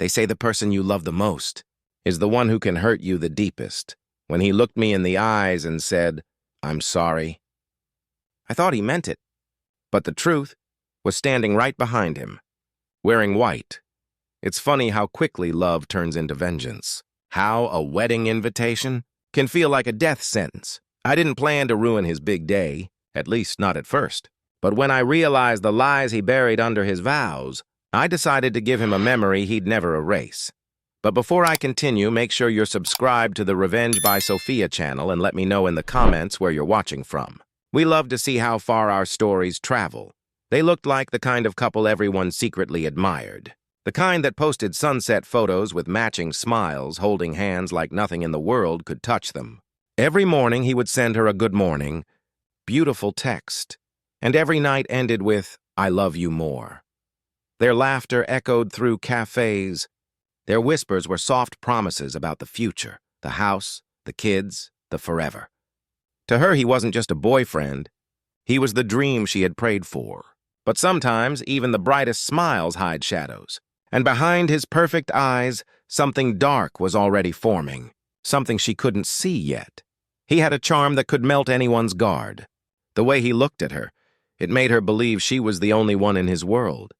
They say the person you love the most is the one who can hurt you the deepest. When he looked me in the eyes and said, "I'm sorry," I thought he meant it. But the truth was standing right behind him, wearing white. It's funny how quickly love turns into vengeance. How a wedding invitation can feel like a death sentence. I didn't plan to ruin his big day, at least not at first. But when I realized the lies he buried under his vows, I decided to give him a memory he'd never erase. But before I continue, make sure you're subscribed to the Revenge by Sophia channel and let me know in the comments where you're watching from. We love to see how far our stories travel. They looked like the kind of couple everyone secretly admired. The kind that posted sunset photos with matching smiles, holding hands like nothing in the world could touch them. Every morning he would send her a good morning, beautiful text, and every night ended with, "I love you more." Their laughter echoed through cafes. Their whispers were soft promises about the future, the house, the kids, the forever. To her, he wasn't just a boyfriend. He was the dream she had prayed for. But sometimes, even the brightest smiles hide shadows. And behind his perfect eyes, something dark was already forming, something she couldn't see yet. He had a charm that could melt anyone's guard. The way he looked at her, it made her believe she was the only one in his world.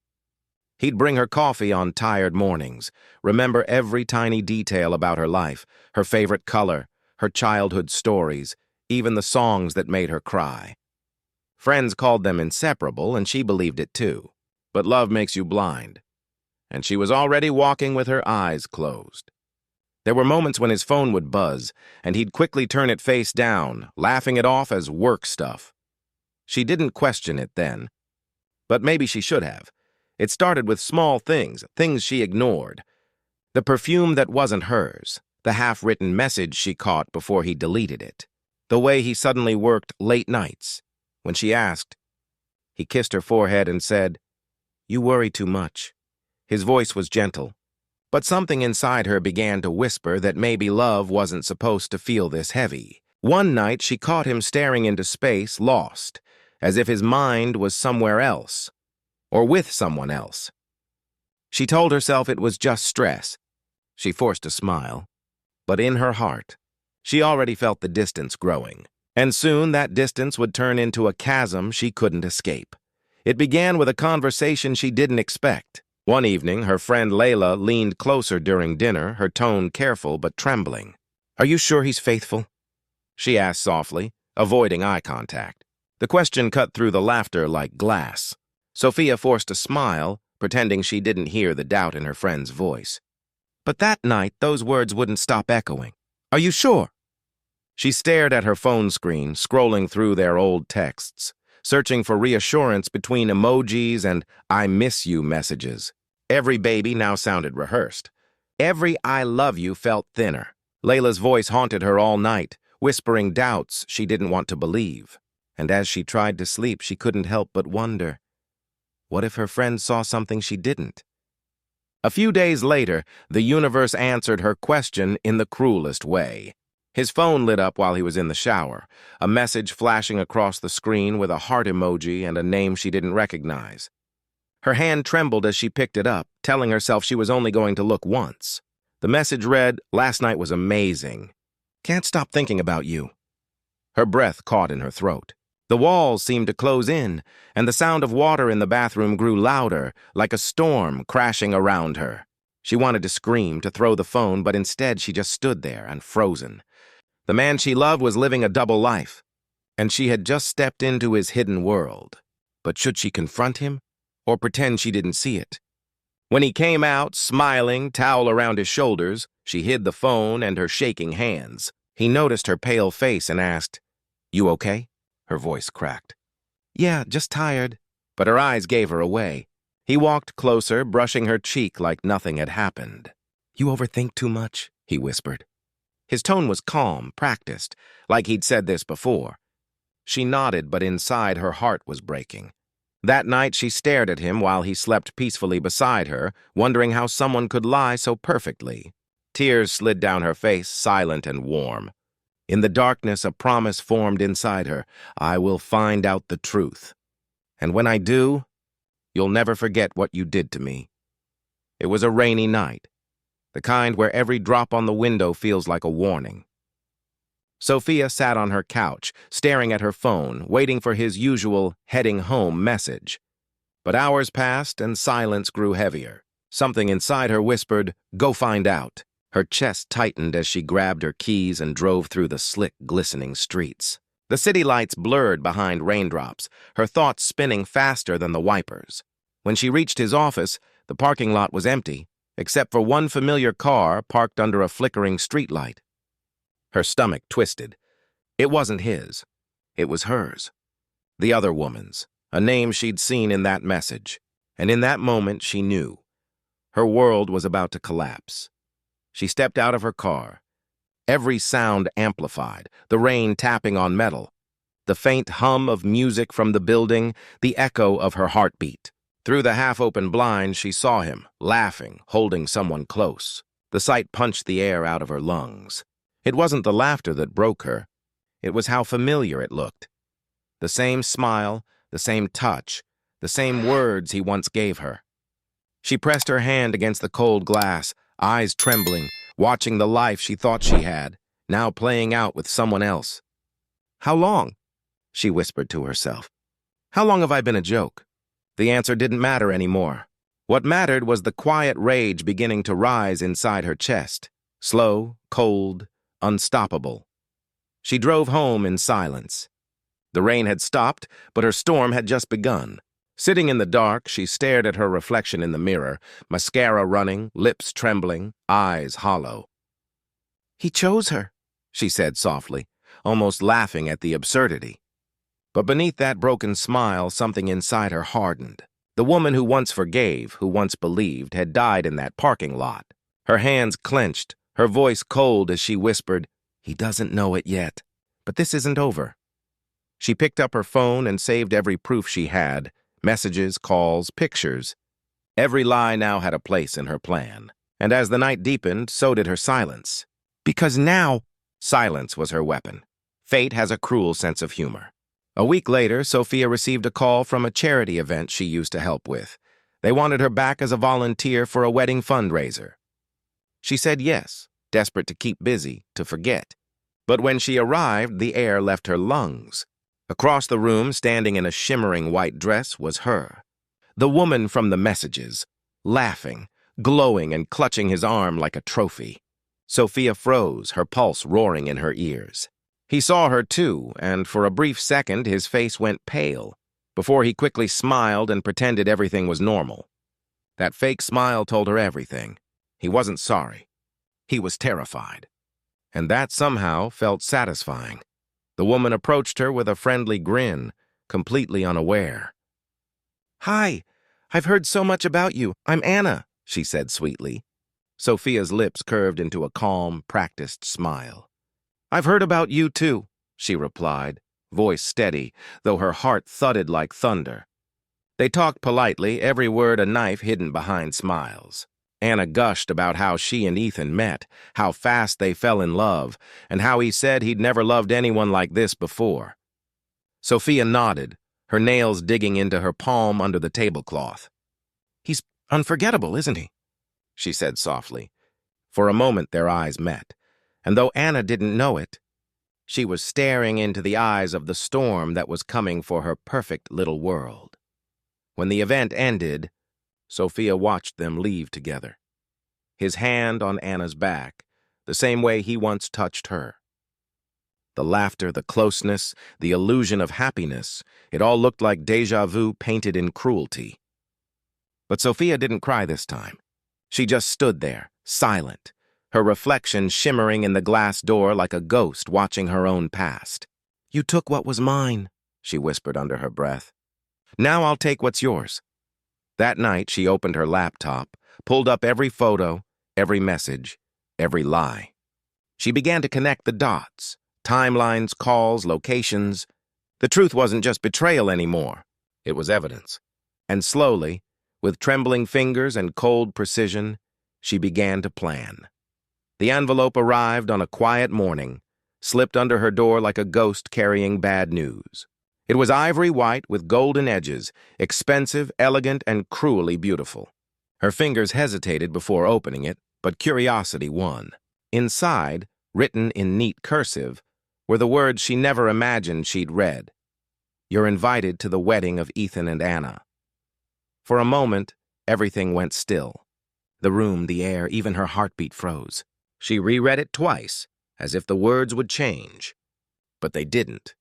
He'd bring her coffee on tired mornings, remember every tiny detail about her life, her favorite color, her childhood stories, even the songs that made her cry. Friends called them inseparable, and she believed it too. But love makes you blind. And she was already walking with her eyes closed. There were moments when his phone would buzz, and he'd quickly turn it face down, laughing it off as work stuff. She didn't question it then, but maybe she should have. It started with small things she ignored. The perfume that wasn't hers, the half-written message she caught before he deleted it, the way he suddenly worked late nights. When she asked, he kissed her forehead and said, "You worry too much." His voice was gentle, but something inside her began to whisper that maybe love wasn't supposed to feel this heavy. One night, she caught him staring into space, lost, as if his mind was somewhere else, or with someone else. She told herself it was just stress. She forced a smile, but in her heart, she already felt the distance growing. And soon that distance would turn into a chasm she couldn't escape. It began with a conversation she didn't expect. One evening, her friend Layla leaned closer during dinner, her tone careful but trembling. "Are you sure he's faithful?" she asked softly, avoiding eye contact. The question cut through the laughter like glass. Sophia forced a smile, pretending she didn't hear the doubt in her friend's voice. But that night, those words wouldn't stop echoing. "Are you sure?" She stared at her phone screen, scrolling through their old texts, searching for reassurance between emojis and "I miss you" messages. Every baby now sounded rehearsed. Every "I love you" felt thinner. Layla's voice haunted her all night, whispering doubts she didn't want to believe. And as she tried to sleep, she couldn't help but wonder, what if her friend saw something she didn't? A few days later, the universe answered her question in the cruelest way. His phone lit up while he was in the shower, a message flashing across the screen with a heart emoji and a name she didn't recognize. Her hand trembled as she picked it up, telling herself she was only going to look once. The message read, "Last night was amazing. Can't stop thinking about you." Her breath caught in her throat. The walls seemed to close in, and the sound of water in the bathroom grew louder, like a storm crashing around her. She wanted to scream, to throw the phone, but instead she just stood there, unfrozen. The man she loved was living a double life, and she had just stepped into his hidden world. But should she confront him, or pretend she didn't see it? When he came out, smiling, towel around his shoulders, she hid the phone and her shaking hands. He noticed her pale face and asked, "You okay?" Her voice cracked. "Yeah, just tired." But her eyes gave her away. He walked closer, brushing her cheek like nothing had happened. "You overthink too much," he whispered. His tone was calm, practiced, like he'd said this before. She nodded, but inside her heart was breaking. That night she stared at him while he slept peacefully beside her, wondering how someone could lie so perfectly. Tears slid down her face, silent and warm. In the darkness, a promise formed inside her. "I will find out the truth. And when I do, you'll never forget what you did to me." It was a rainy night. the kind where every drop on the window feels like a warning. Sophia sat on her couch, staring at her phone, waiting for his usual heading home message. But hours passed and silence grew heavier. Something inside her whispered, "Go find out." Her chest tightened as she grabbed her keys and drove through the slick, glistening streets. The city lights blurred behind raindrops, her thoughts spinning faster than the wipers. When she reached his office, the parking lot was empty, except for one familiar car parked under a flickering streetlight. Her stomach twisted. It wasn't his. It was hers. The other woman's, a name she'd seen in that message. And in that moment, she knew. Her world was about to collapse. She stepped out of her car. Every sound amplified, the rain tapping on metal, the faint hum of music from the building, the echo of her heartbeat. Through the half-open blind, she saw him, laughing, holding someone close. The sight punched the air out of her lungs. It wasn't the laughter that broke her. It was how familiar it looked. The same smile, the same touch, the same words he once gave her. She pressed her hand against the cold glass, eyes trembling, watching the life she thought she had, now playing out with someone else. "How long?" she whispered to herself. "How long have I been a joke?" The answer didn't matter anymore. What mattered was the quiet rage beginning to rise inside her chest. Slow, cold, unstoppable. She drove home in silence. The rain had stopped, but her storm had just begun. Sitting in the dark, she stared at her reflection in the mirror, mascara running, lips trembling, eyes hollow. "He chose her," she said softly, almost laughing at the absurdity. But beneath that broken smile, something inside her hardened. The woman who once forgave, who once believed, had died in that parking lot. Her hands clenched, her voice cold as she whispered, "He doesn't know it yet, but this isn't over." She picked up her phone and saved every proof she had, messages, calls, pictures. Every lie now had a place in her plan. And as the night deepened, so did her silence. Because now, silence was her weapon. Fate has a cruel sense of humor. A week later, Sophia received a call from a charity event she used to help with. They wanted her back as a volunteer for a wedding fundraiser. She said yes, desperate to keep busy, to forget. But when she arrived, the air left her lungs. Across the room, standing in a shimmering white dress, was her. The woman from the messages, laughing, glowing and clutching his arm like a trophy. Sophia froze, her pulse roaring in her ears. He saw her too, and for a brief second his face went pale, before he quickly smiled and pretended everything was normal. That fake smile told her everything. He wasn't sorry. He was terrified. And that somehow felt satisfying. The woman approached her with a friendly grin, completely unaware. "Hi, I've heard so much about you. I'm Anna," she said sweetly. Sophia's lips curved into a calm, practiced smile. "I've heard about you too," she replied, voice steady, though her heart thudded like thunder. They talked politely, every word a knife hidden behind smiles. Anna gushed about how she and Ethan met, how fast they fell in love, and how he said he'd never loved anyone like this before. Sophia nodded, her nails digging into her palm under the tablecloth. "He's unforgettable, isn't he?" she said softly. For a moment their eyes met, and though Anna didn't know it, she was staring into the eyes of the storm that was coming for her perfect little world. When the event ended, Sophia watched them leave together. His hand on Anna's back, the same way he once touched her. The laughter, the closeness, the illusion of happiness, it all looked like déjà vu painted in cruelty. But Sophia didn't cry this time. She just stood there, silent, her reflection shimmering in the glass door like a ghost watching her own past. "You took what was mine," she whispered under her breath. "Now I'll take what's yours." That night, she opened her laptop, pulled up every photo, every message, every lie. She began to connect the dots, timelines, calls, locations. The truth wasn't just betrayal anymore. It was evidence. And slowly, with trembling fingers and cold precision, she began to plan. The envelope arrived on a quiet morning, slipped under her door like a ghost carrying bad news. It was ivory white with golden edges, expensive, elegant, and cruelly beautiful. Her fingers hesitated before opening it, But curiosity won. Inside, written in neat cursive, were the words she never imagined she'd read. "You're invited to the wedding of Ethan and Anna." For a moment, everything went still. The room, the air, even her heartbeat froze. She reread it twice, as if the words would change. But they didn't.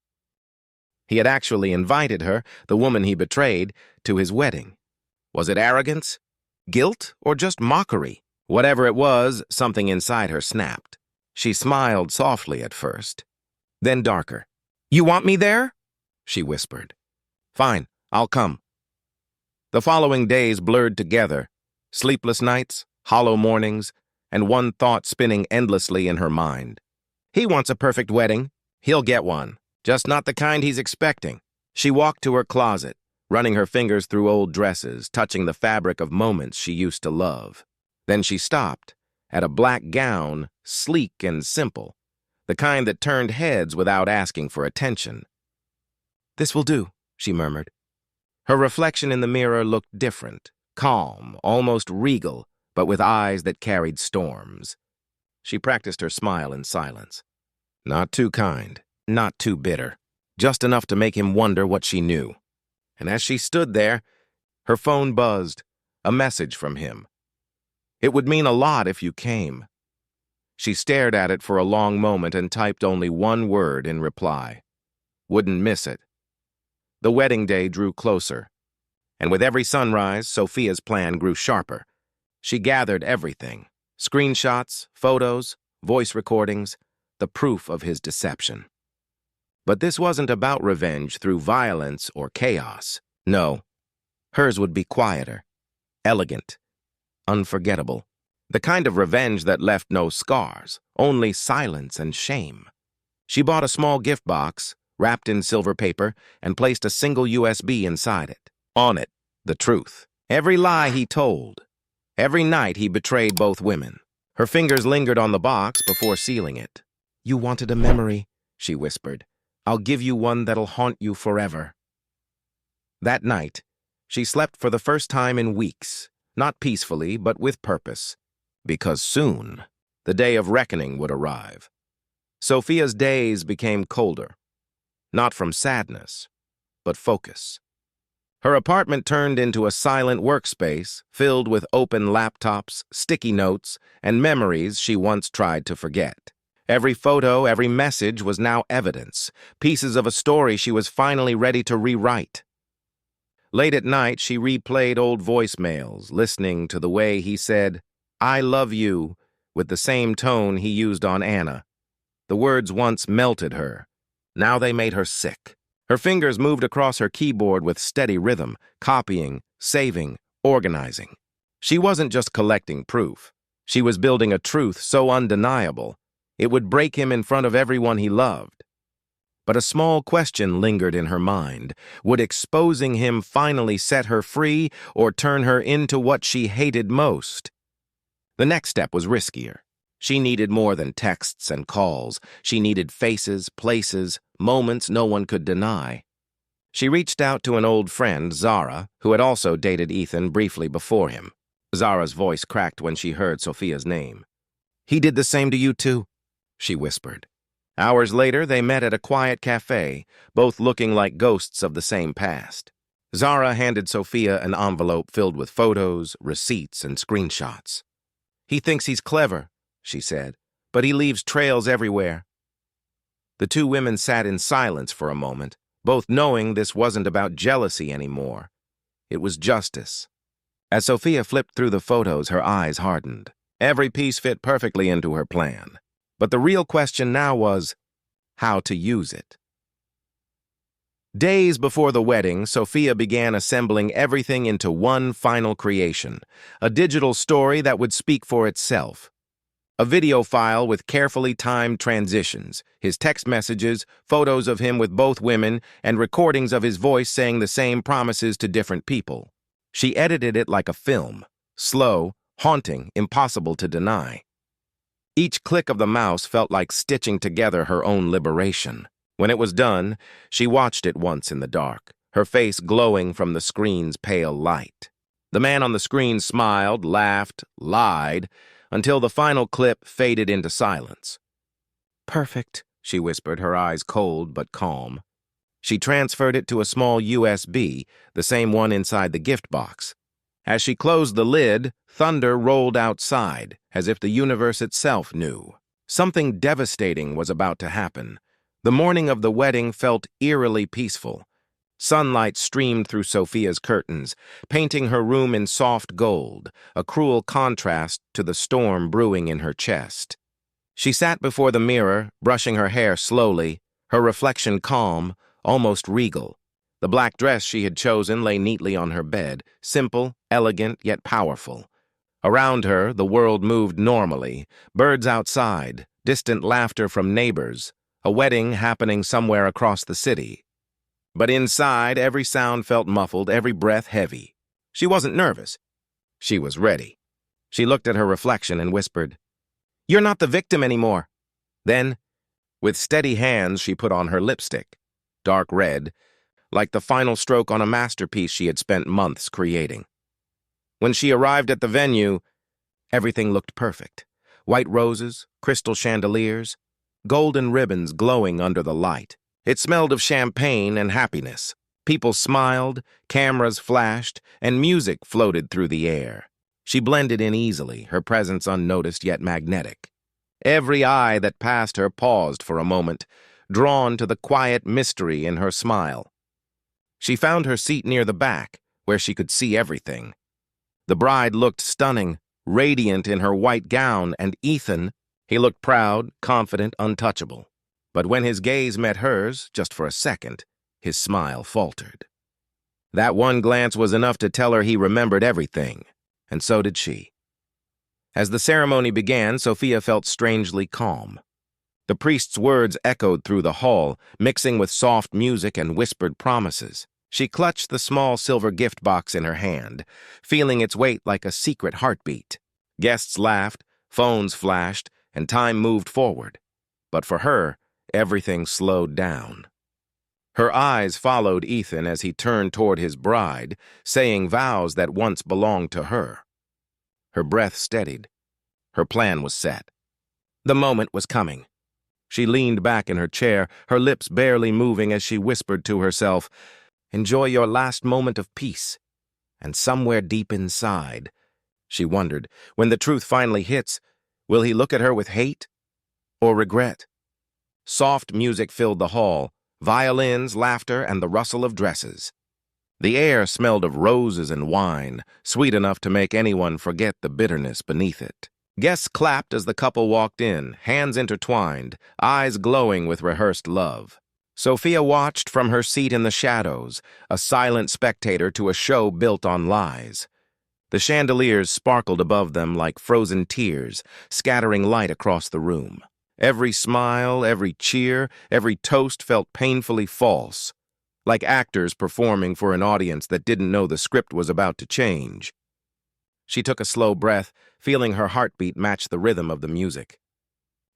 He had actually invited her, the woman he betrayed, to his wedding. Was it arrogance, guilt, or just mockery? Whatever it was, something inside her snapped. She smiled softly at first, then darker. "You want me there?" she whispered. "Fine, I'll come." The following days blurred together, sleepless nights, hollow mornings, and one thought spinning endlessly in her mind. He wants a perfect wedding. He'll get one, just not the kind he's expecting. She walked to her closet, running her fingers through old dresses, touching the fabric of moments she used to love. Then she stopped, at a black gown, sleek and simple, the kind that turned heads without asking for attention. "This will do," she murmured. Her reflection in the mirror looked different, calm, almost regal, but with eyes that carried storms. She practiced her smile in silence. Not too kind, not too bitter, just enough to make him wonder what she knew. And as she stood there, her phone buzzed, a message from him. "It would mean a lot if you came." She stared at it for a long moment and typed only one word in reply. Wouldn't miss it. The wedding day drew closer, and with every sunrise, Sophia's plan grew sharper. She gathered everything: screenshots, photos, voice recordings, the proof of his deception. But this wasn't about revenge through violence or chaos. No, hers would be quieter, elegant, unforgettable. The kind of revenge that left no scars, only silence and shame. She bought a small gift box, wrapped in silver paper, and placed a single USB inside it. On it, the truth. Every lie he told. Every night he betrayed both women. Her fingers lingered on the box before sealing it. "You wanted a memory," she whispered. "I'll give you one that'll haunt you forever." That night, she slept for the first time in weeks, not peacefully, but with purpose. Because soon, the day of reckoning would arrive. Sophia's days became colder. Not from sadness, but focus. Her apartment turned into a silent workspace filled with open laptops, sticky notes, and memories she once tried to forget. Every photo, every message was now evidence, pieces of a story she was finally ready to rewrite. Late at night, she replayed old voicemails, listening to the way he said, "I love you," with the same tone he used on Anna. The words once melted her. Now they made her sick. Her fingers moved across her keyboard with steady rhythm, copying, saving, organizing. She wasn't just collecting proof. She was building a truth so undeniable, it would break him in front of everyone he loved. But a small question lingered in her mind. Would exposing him finally set her free or turn her into what she hated most? The next step was riskier. She needed more than texts and calls. She needed faces, places, moments no one could deny. She reached out to an old friend, Zara, who had also dated Ethan briefly before him. Zara's voice cracked when she heard Sophia's name. "He did the same to you too," she whispered. Hours later, they met at a quiet cafe, both looking like ghosts of the same past. Zara handed Sophia an envelope filled with photos, receipts, and screenshots. "He thinks he's clever," she said, "but he leaves trails everywhere." The two women sat in silence for a moment, both knowing this wasn't about jealousy anymore. It was justice. As Sophia flipped through the photos, her eyes hardened. Every piece fit perfectly into her plan. But the real question now was how to use it. Days before the wedding, Sophia began assembling everything into one final creation, a digital story that would speak for itself. A video file with carefully timed transitions, his text messages, photos of him with both women, and recordings of his voice saying the same promises to different people. She edited it like a film, slow, haunting, impossible to deny. Each click of the mouse felt like stitching together her own liberation. When it was done, she watched it once in the dark, her face glowing from the screen's pale light. The man on the screen smiled, laughed, lied, until the final clip faded into silence. "Perfect," she whispered, her eyes cold but calm. She transferred it to a small USB, the same one inside the gift box. As she closed the lid, thunder rolled outside, as if the universe itself knew. Something devastating was about to happen. The morning of the wedding felt eerily peaceful. Sunlight streamed through Sophia's curtains, painting her room in soft gold, a cruel contrast to the storm brewing in her chest. She sat before the mirror, brushing her hair slowly, her reflection calm, almost regal. The black dress she had chosen lay neatly on her bed, simple, elegant, yet powerful. Around her, the world moved normally, birds outside, distant laughter from neighbors, a wedding happening somewhere across the city. But inside, every sound felt muffled, every breath heavy. She wasn't nervous. She was ready. She looked at her reflection and whispered, "You're not the victim anymore." Then, with steady hands, she put on her lipstick, dark red, like the final stroke on a masterpiece she had spent months creating. When she arrived at the venue, everything looked perfect. White roses, crystal chandeliers, golden ribbons glowing under the light. It smelled of champagne and happiness. People smiled, cameras flashed, and music floated through the air. She blended in easily, her presence unnoticed yet magnetic. Every eye that passed her paused for a moment, drawn to the quiet mystery in her smile. She found her seat near the back, where she could see everything. The bride looked stunning, radiant in her white gown, and Ethan, he looked proud, confident, untouchable. But when his gaze met hers, just for a second, his smile faltered. That one glance was enough to tell her he remembered everything, and so did she. As the ceremony began, Sophia felt strangely calm. The priest's words echoed through the hall, mixing with soft music and whispered promises. She clutched the small silver gift box in her hand, feeling its weight like a secret heartbeat. Guests laughed, phones flashed, and time moved forward. But for her, everything slowed down. Her eyes followed Ethan as he turned toward his bride, saying vows that once belonged to her. Her breath steadied. Her plan was set. The moment was coming. She leaned back in her chair, her lips barely moving as she whispered to herself, "Enjoy your last moment of peace." And somewhere deep inside, she wondered, when the truth finally hits, will he look at her with hate or regret? Soft music filled the hall, violins, laughter, and the rustle of dresses. The air smelled of roses and wine, sweet enough to make anyone forget the bitterness beneath it. Guests clapped as the couple walked in, hands intertwined, eyes glowing with rehearsed love. Sophia watched from her seat in the shadows, a silent spectator to a show built on lies. The chandeliers sparkled above them like frozen tears, scattering light across the room. Every smile, every cheer, every toast felt painfully false, like actors performing for an audience that didn't know the script was about to change. She took a slow breath, feeling her heartbeat match the rhythm of the music.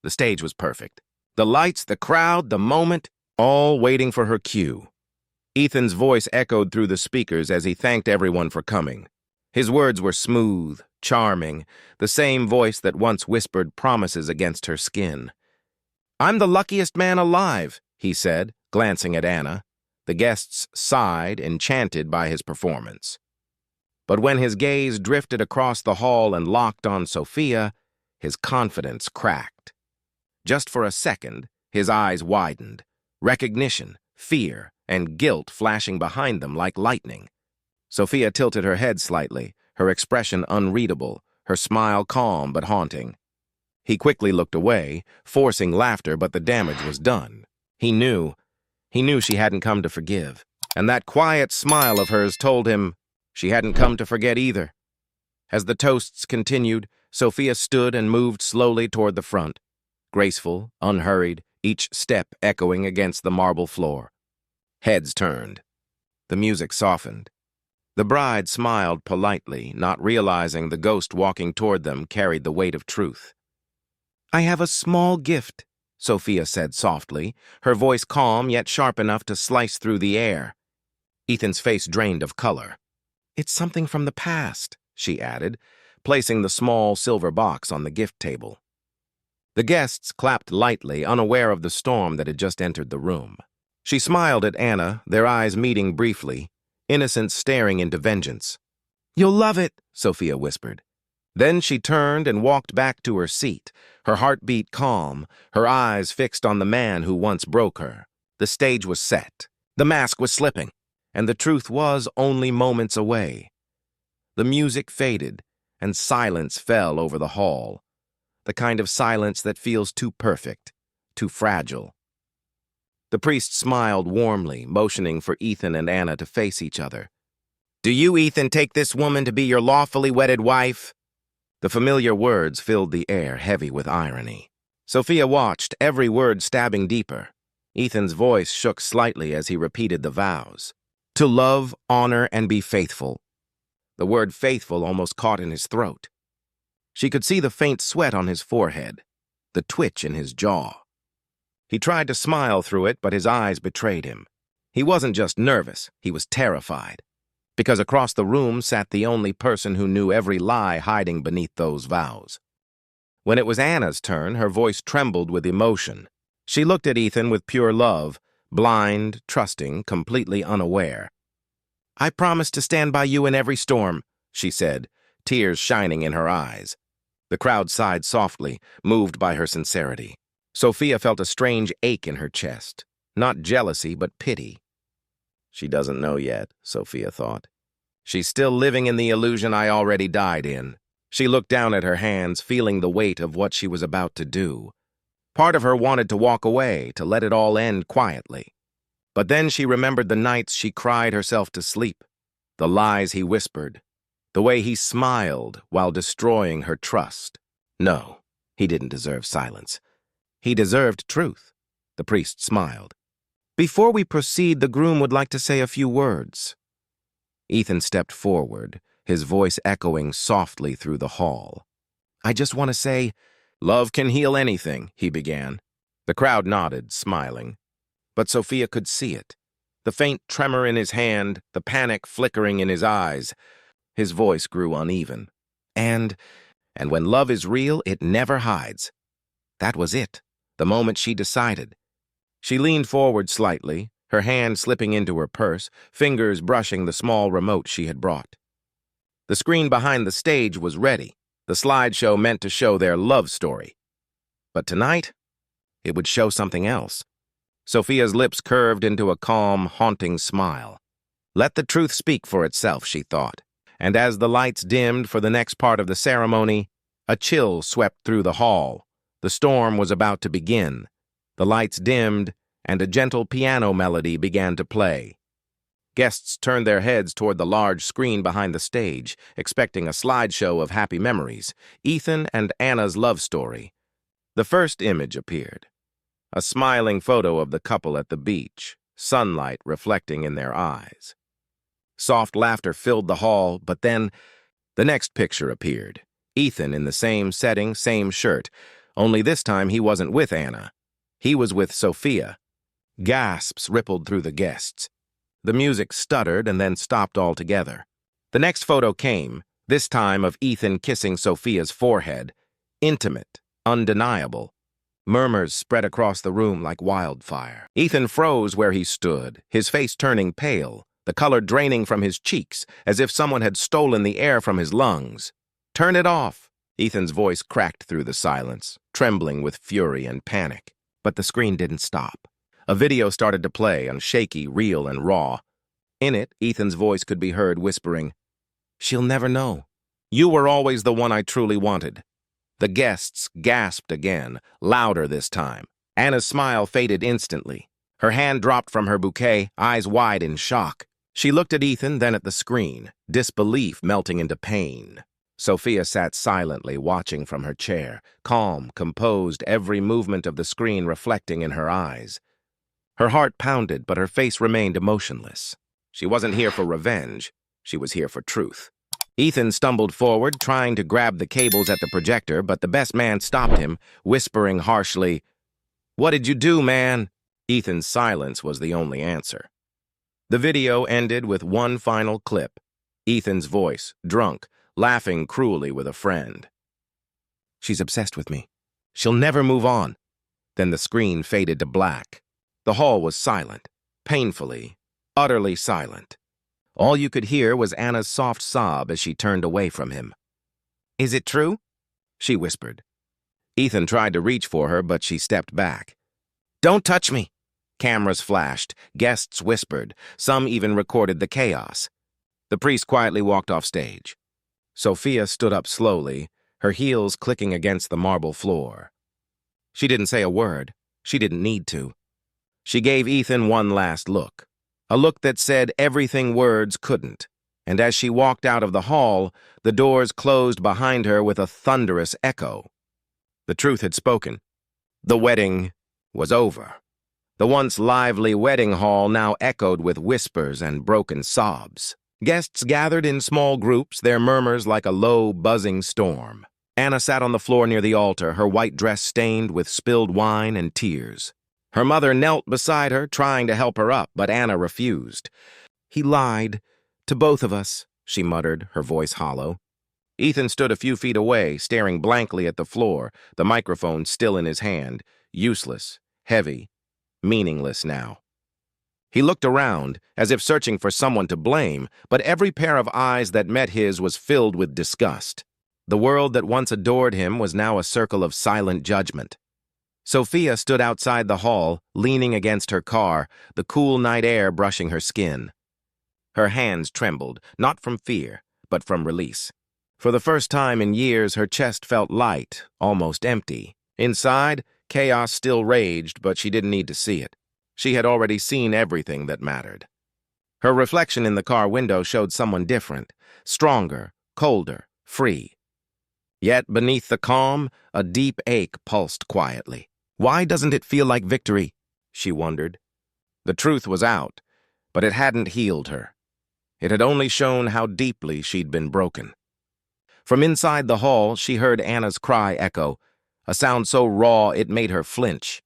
The stage was perfect. The lights, the crowd, the moment, all waiting for her cue. Ethan's voice echoed through the speakers as he thanked everyone for coming. His words were smooth, charming, the same voice that once whispered promises against her skin. "I'm the luckiest man alive," he said, glancing at Anna. The guests sighed, enchanted by his performance. But when his gaze drifted across the hall and locked on Sophia, his confidence cracked. Just for a second, his eyes widened, recognition, fear, and guilt flashing behind them like lightning. Sophia tilted her head slightly, her expression unreadable, her smile calm but haunting. He quickly looked away, forcing laughter, but the damage was done. He knew she hadn't come to forgive, and that quiet smile of hers told him she hadn't come to forget either. As the toasts continued, Sophia stood and moved slowly toward the front, graceful, unhurried, each step echoing against the marble floor. Heads turned. The music softened. The bride smiled politely, not realizing the ghost walking toward them carried the weight of truth. "I have a small gift," Sophia said softly, her voice calm yet sharp enough to slice through the air. Ethan's face drained of color. "It's something from the past," she added, placing the small silver box on the gift table. The guests clapped lightly, unaware of the storm that had just entered the room. She smiled at Anna, their eyes meeting briefly, innocence staring into vengeance. "You'll love it," Sophia whispered. Then she turned and walked back to her seat, her heartbeat calm, her eyes fixed on the man who once broke her. The stage was set. The mask was slipping, and the truth was only moments away. The music faded, and silence fell over the hall, the kind of silence that feels too perfect, too fragile. The priest smiled warmly, motioning for Ethan and Anna to face each other. "Do you, Ethan, take this woman to be your lawfully wedded wife?" The familiar words filled the air, heavy with irony. Sophia watched, every word stabbing deeper. Ethan's voice shook slightly as he repeated the vows. "To love, honor, and be faithful." The word faithful almost caught in his throat. She could see the faint sweat on his forehead, the twitch in his jaw. He tried to smile through it, but his eyes betrayed him. He wasn't just nervous, he was terrified. Because across the room sat the only person who knew every lie hiding beneath those vows. When it was Anna's turn, her voice trembled with emotion. She looked at Ethan with pure love, blind, trusting, completely unaware. "I promise to stand by you in every storm," she said, tears shining in her eyes. The crowd sighed softly, moved by her sincerity. Sophia felt a strange ache in her chest, not jealousy but pity. She doesn't know yet, Sophia thought. She's still living in the illusion I already died in. She looked down at her hands, feeling the weight of what she was about to do. Part of her wanted to walk away, to let it all end quietly. But then she remembered the nights she cried herself to sleep, the lies he whispered, the way he smiled while destroying her trust. No, he didn't deserve silence. He deserved truth. The priest smiled. "Before we proceed, the groom would like to say a few words." Ethan stepped forward, his voice echoing softly through the hall. "I just want to say, love can heal anything," he began. The crowd nodded, smiling. But Sophia could see it. The faint tremor in his hand, the panic flickering in his eyes. His voice grew uneven. And when love is real, it never hides. That was it, the moment she decided. She leaned forward slightly, her hand slipping into her purse, fingers brushing the small remote she had brought. The screen behind the stage was ready, the slideshow meant to show their love story. But tonight, it would show something else. Sophia's lips curved into a calm, haunting smile. Let the truth speak for itself, she thought. And as the lights dimmed for the next part of the ceremony, a chill swept through the hall. The storm was about to begin. The lights dimmed, and a gentle piano melody began to play. Guests turned their heads toward the large screen behind the stage, expecting a slideshow of happy memories, Ethan and Anna's love story. The first image appeared. A smiling photo of the couple at the beach, sunlight reflecting in their eyes. Soft laughter filled the hall, but then the next picture appeared. Ethan in the same setting, same shirt, only this time he wasn't with Anna. He was with Sophia. Gasps rippled through the guests. The music stuttered and then stopped altogether. The next photo came, this time of Ethan kissing Sophia's forehead. Intimate, undeniable. Murmurs spread across the room like wildfire. Ethan froze where he stood, his face turning pale, the color draining from his cheeks, as if someone had stolen the air from his lungs. "Turn it off!" Ethan's voice cracked through the silence, trembling with fury and panic. But the screen didn't stop. A video started to play, shaky, real, and raw. In it, Ethan's voice could be heard whispering, "She'll never know. You were always the one I truly wanted." The guests gasped again, louder this time. Anna's smile faded instantly. Her hand dropped from her bouquet, eyes wide in shock. She looked at Ethan, then at the screen, disbelief melting into pain. Sophia sat silently, watching from her chair, calm, composed, every movement of the screen reflecting in her eyes. Her heart pounded, but her face remained emotionless. She wasn't here for revenge. She was here for truth. Ethan stumbled forward, trying to grab the cables at the projector, but the best man stopped him, whispering harshly, "What did you do, man?" Ethan's silence was the only answer. The video ended with one final clip. Ethan's voice, drunk, laughing cruelly with a friend. She's obsessed with me. She'll never move on. Then the screen faded to black. The hall was silent, painfully, utterly silent. All you could hear was Anna's soft sob as she turned away from him. "Is it true?" she whispered. Ethan tried to reach for her, but she stepped back. "Don't touch me!" Cameras flashed, guests whispered, some even recorded the chaos. The priest quietly walked off stage. Sophia stood up slowly, her heels clicking against the marble floor. She didn't say a word. She didn't need to. She gave Ethan one last look, a look that said everything words couldn't. And as she walked out of the hall, the doors closed behind her with a thunderous echo. The truth had spoken. The wedding was over. The once lively wedding hall now echoed with whispers and broken sobs. Guests gathered in small groups, their murmurs like a low, buzzing storm. Anna sat on the floor near the altar, her white dress stained with spilled wine and tears. Her mother knelt beside her, trying to help her up, but Anna refused. "He lied to both of us," she muttered, her voice hollow. Ethan stood a few feet away, staring blankly at the floor, the microphone still in his hand, useless, heavy, meaningless now. He looked around, as if searching for someone to blame, but every pair of eyes that met his was filled with disgust. The world that once adored him was now a circle of silent judgment. Sophia stood outside the hall, leaning against her car, the cool night air brushing her skin. Her hands trembled, not from fear, but from release. For the first time in years, her chest felt light, almost empty. Inside, chaos still raged, but she didn't need to see it. She had already seen everything that mattered. Her reflection in the car window showed someone different, stronger, colder, free. Yet beneath the calm, a deep ache pulsed quietly. Why doesn't it feel like victory? She wondered. The truth was out, but it hadn't healed her. It had only shown how deeply she'd been broken. From inside the hall, she heard Anna's cry echo, a sound so raw it made her flinch.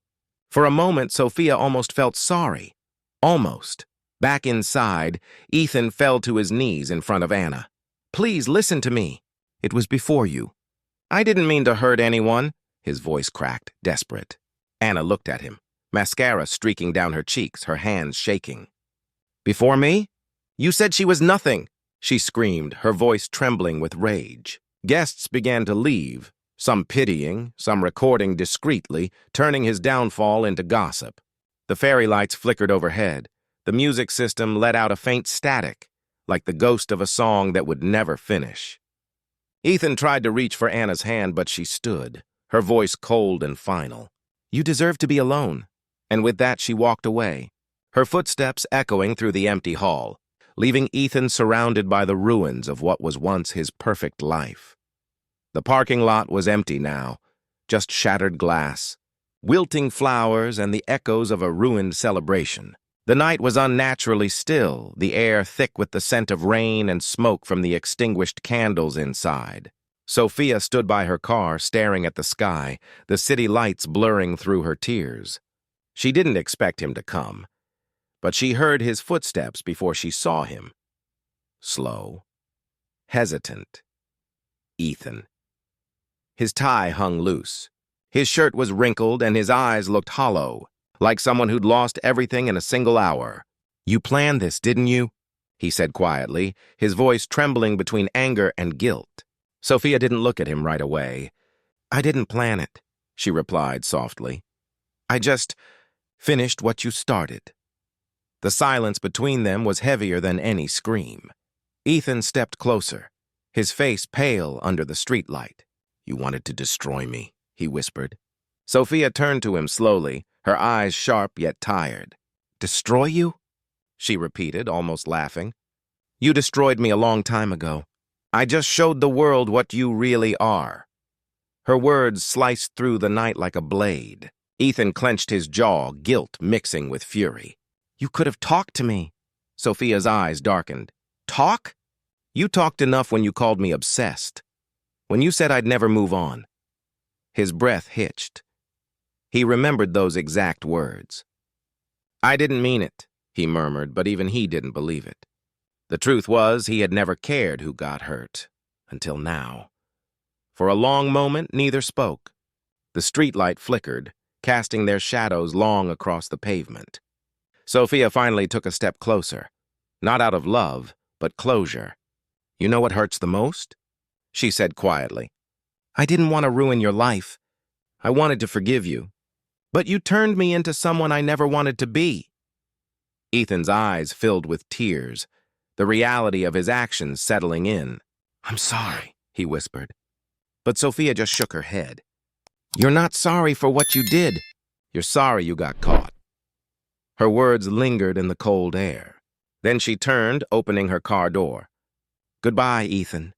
For a moment, Sophia almost felt sorry. Almost. Back inside, Ethan fell to his knees in front of Anna. "Please listen to me. It was before you." "I didn't mean to hurt anyone," his voice cracked, desperate. Anna looked at him, mascara streaking down her cheeks, her hands shaking. "Before me? You said she was nothing," she screamed, her voice trembling with rage. Guests began to leave, some pitying, some recording discreetly, turning his downfall into gossip. The fairy lights flickered overhead. The music system let out a faint static, like the ghost of a song that would never finish. Ethan tried to reach for Anna's hand, but she stood, her voice cold and final. "You deserve to be alone." And with that, she walked away, her footsteps echoing through the empty hall, leaving Ethan surrounded by the ruins of what was once his perfect life. The parking lot was empty now, just shattered glass, wilting flowers, and the echoes of a ruined celebration. The night was unnaturally still, the air thick with the scent of rain and smoke from the extinguished candles inside. Sophia stood by her car, staring at the sky, the city lights blurring through her tears. She didn't expect him to come, but she heard his footsteps before she saw him. Slow, hesitant. Ethan. His tie hung loose. His shirt was wrinkled and his eyes looked hollow, like someone who'd lost everything in a single hour. "You planned this, didn't you?" he said quietly, his voice trembling between anger and guilt. Sophia didn't look at him right away. "I didn't plan it," she replied softly. "I just finished what you started." The silence between them was heavier than any scream. Ethan stepped closer, his face pale under the streetlight. "You wanted to destroy me," he whispered. Sophia turned to him slowly, her eyes sharp yet tired. "Destroy you?" she repeated, almost laughing. "You destroyed me a long time ago. I just showed the world what you really are." Her words sliced through the night like a blade. Ethan clenched his jaw, guilt mixing with fury. "You could have talked to me." Sophia's eyes darkened. "Talk? You talked enough when you called me obsessed. When you said I'd never move on." His breath hitched. He remembered those exact words. "I didn't mean it," he murmured, but even he didn't believe it. The truth was, he had never cared who got hurt. until now. For a long moment, neither spoke. The streetlight flickered, casting their shadows long across the pavement. Sophia finally took a step closer, not out of love, but closure. "You know what hurts the most?" she said quietly. "I didn't want to ruin your life. I wanted to forgive you. But you turned me into someone I never wanted to be." Ethan's eyes filled with tears, the reality of his actions settling in. "I'm sorry," he whispered. But Sophia just shook her head. "You're not sorry for what you did. You're sorry you got caught." Her words lingered in the cold air. Then she turned, opening her car door. "Goodbye, Ethan."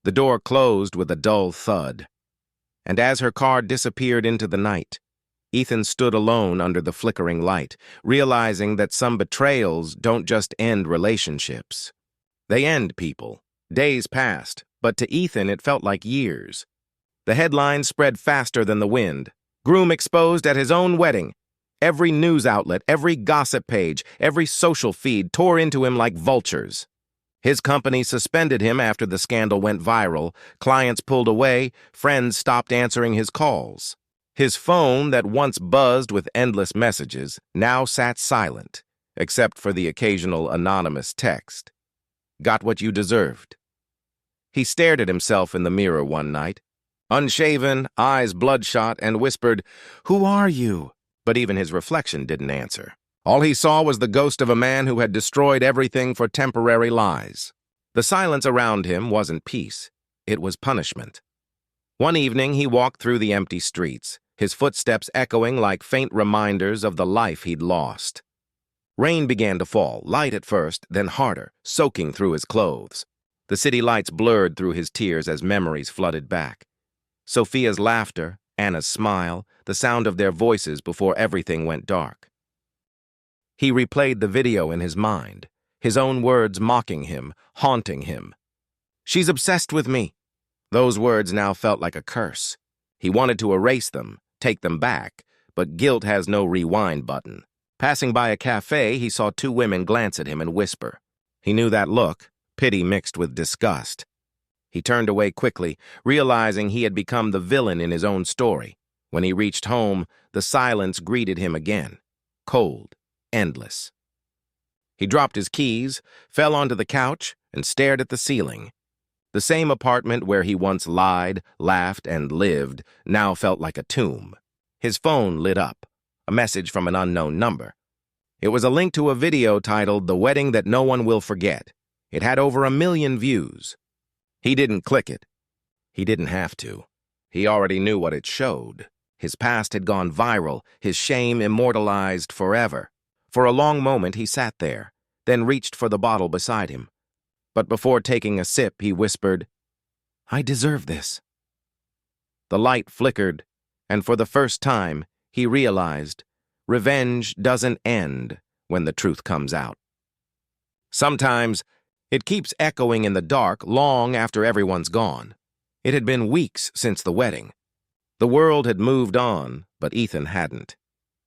The door closed with a dull thud, and as her car disappeared into the night, Ethan stood alone under the flickering light, realizing that some betrayals don't just end relationships. They end people. Days passed, but to Ethan it felt like years. The headlines spread faster than the wind. Groom exposed at his own wedding. Every news outlet, every gossip page, every social feed tore into him like vultures. His company suspended him after the scandal went viral. Clients pulled away. Friends stopped answering his calls. His phone, that once buzzed with endless messages, now sat silent, except for the occasional anonymous text. "Got what you deserved." He stared at himself in the mirror one night, unshaven, eyes bloodshot, and whispered, "Who are you?" But even his reflection didn't answer. All he saw was the ghost of a man who had destroyed everything for temporary lies. The silence around him wasn't peace. It was punishment. One evening, he walked through the empty streets, his footsteps echoing like faint reminders of the life he'd lost. Rain began to fall, light at first, then harder, soaking through his clothes. The city lights blurred through his tears as memories flooded back. Sophia's laughter, Anna's smile, the sound of their voices before everything went dark. He replayed the video in his mind, his own words mocking him, haunting him. "She's obsessed with me." Those words now felt like a curse. He wanted to erase them, take them back, but guilt has no rewind button. Passing by a cafe, he saw two women glance at him and whisper. He knew that look, pity mixed with disgust. He turned away quickly, realizing he had become the villain in his own story. When he reached home, the silence greeted him again, cold, endless. He dropped his keys, fell onto the couch, and stared at the ceiling. The same apartment where he once lied, laughed, and lived now felt like a tomb. His phone lit up, a message from an unknown number. It was a link to a video titled "The Wedding That No One Will Forget." It had over 1 million views. He didn't click it. He didn't have to. He already knew what it showed. His past had gone viral, his shame immortalized forever. For a long moment he sat there, then reached for the bottle beside him. But before taking a sip, he whispered, "I deserve this." The light flickered, and for the first time, he realized revenge doesn't end when the truth comes out. Sometimes, it keeps echoing in the dark long after everyone's gone. It had been weeks since the wedding. The world had moved on, but Ethan hadn't.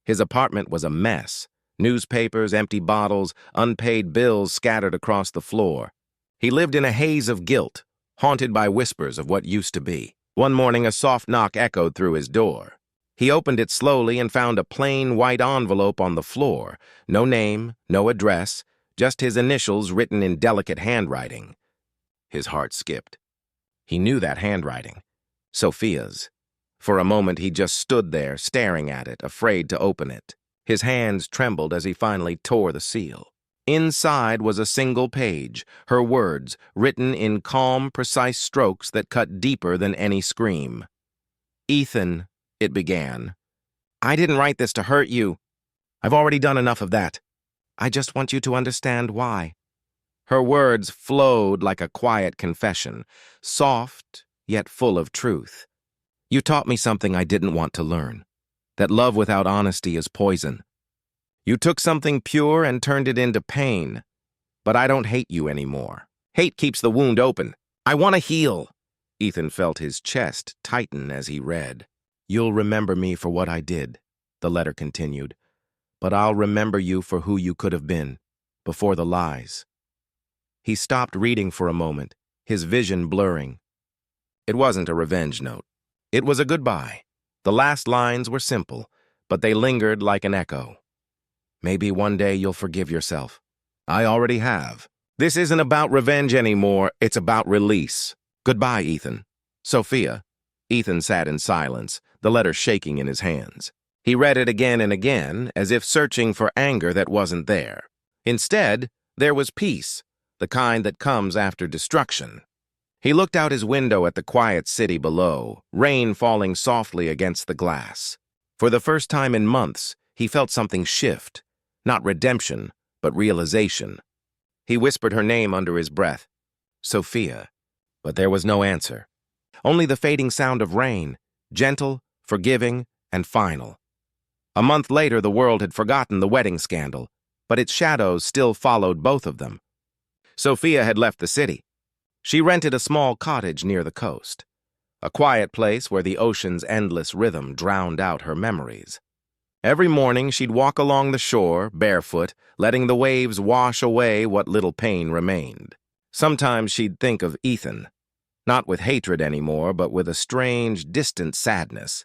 His apartment was a mess. Newspapers, empty bottles, unpaid bills scattered across the floor. He lived in a haze of guilt, haunted by whispers of what used to be. One morning, a soft knock echoed through his door. He opened it slowly and found a plain white envelope on the floor. No name, no address, just his initials written in delicate handwriting. His heart skipped. He knew that handwriting. Sophia's. For a moment, he just stood there, staring at it, afraid to open it. His hands trembled as he finally tore the seal. Inside was a single page, her words, written in calm, precise strokes that cut deeper than any scream. "Ethan," it began, "I didn't write this to hurt you. I've already done enough of that. I just want you to understand why." Her words flowed like a quiet confession, soft yet full of truth. "You taught me something I didn't want to learn, that love without honesty is poison. You took something pure and turned it into pain, but I don't hate you anymore. Hate keeps the wound open. I want to heal." Ethan felt his chest tighten as he read. "You'll remember me for what I did," the letter continued, "but I'll remember you for who you could have been, before the lies." He stopped reading for a moment, his vision blurring. It wasn't a revenge note. It was a goodbye. The last lines were simple, but they lingered like an echo. Maybe one day you'll forgive yourself. I already have. This isn't about revenge anymore, it's about release. Goodbye, Ethan. Sophia. Ethan sat in silence, the letter shaking in his hands. He read it again and again, as if searching for anger that wasn't there. Instead, there was peace, the kind that comes after destruction. He looked out his window at the quiet city below, rain falling softly against the glass. For the first time in months, he felt something shift. Not redemption, but realization. He whispered her name under his breath. Sophia. But there was no answer. Only the fading sound of rain, gentle, forgiving, and final. A month later, the world had forgotten the wedding scandal, but its shadows still followed both of them. Sophia had left the city. She rented a small cottage near the coast, a quiet place where the ocean's endless rhythm drowned out her memories. Every morning, she'd walk along the shore, barefoot, letting the waves wash away what little pain remained. Sometimes she'd think of Ethan, not with hatred anymore, but with a strange, distant sadness.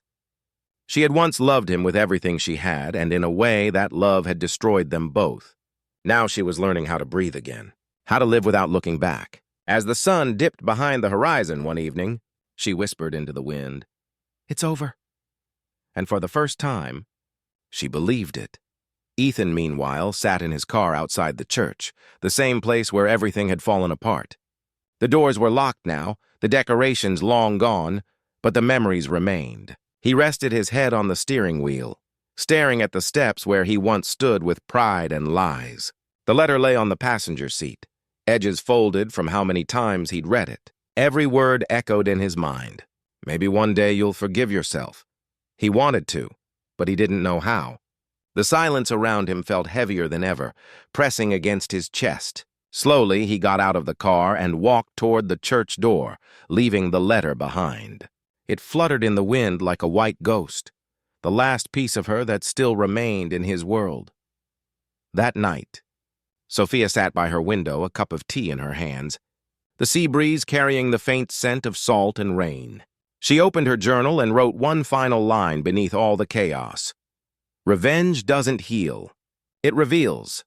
She had once loved him with everything she had, and in a way that love had destroyed them both. Now she was learning how to breathe again, how to live without looking back. As the sun dipped behind the horizon one evening, she whispered into the wind, "It's over." And for the first time, she believed it. Ethan, meanwhile, sat in his car outside the church, the same place where everything had fallen apart. The doors were locked now, the decorations long gone, but the memories remained. He rested his head on the steering wheel, staring at the steps where he once stood with pride and lies. The letter lay on the passenger seat, edges folded from how many times he'd read it. Every word echoed in his mind. Maybe one day you'll forgive yourself. He wanted to, but he didn't know how. The silence around him felt heavier than ever, pressing against his chest. Slowly, he got out of the car and walked toward the church door, leaving the letter behind. It fluttered in the wind like a white ghost, the last piece of her that still remained in his world. That night, Sophia sat by her window, a cup of tea in her hands, the sea breeze carrying the faint scent of salt and rain. She opened her journal and wrote one final line beneath all the chaos. Revenge doesn't heal. It reveals.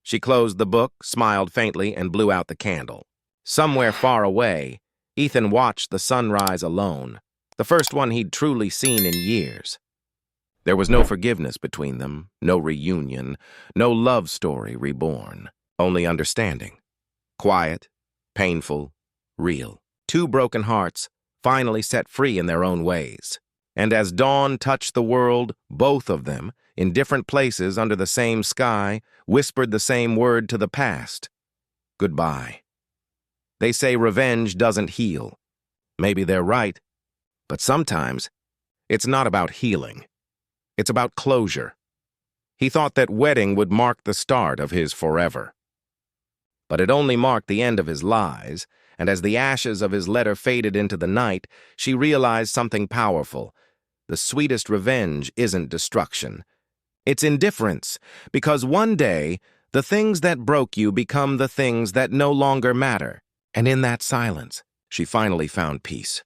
She closed the book, smiled faintly, and blew out the candle. Somewhere far away, Ethan watched the sunrise alone, the first one he'd truly seen in years. There was no forgiveness between them, no reunion, no love story reborn, only understanding. Quiet, painful, real. Two broken hearts, finally set free in their own ways. And as dawn touched the world, both of them, in different places under the same sky, whispered the same word to the past. Goodbye. They say revenge doesn't heal. Maybe they're right, but sometimes it's not about healing. It's about closure. He thought that wedding would mark the start of his forever. But it only marked the end of his lies, and as the ashes of his letter faded into the night, she realized something powerful. The sweetest revenge isn't destruction. It's indifference, because one day, the things that broke you become the things that no longer matter. And in that silence, she finally found peace.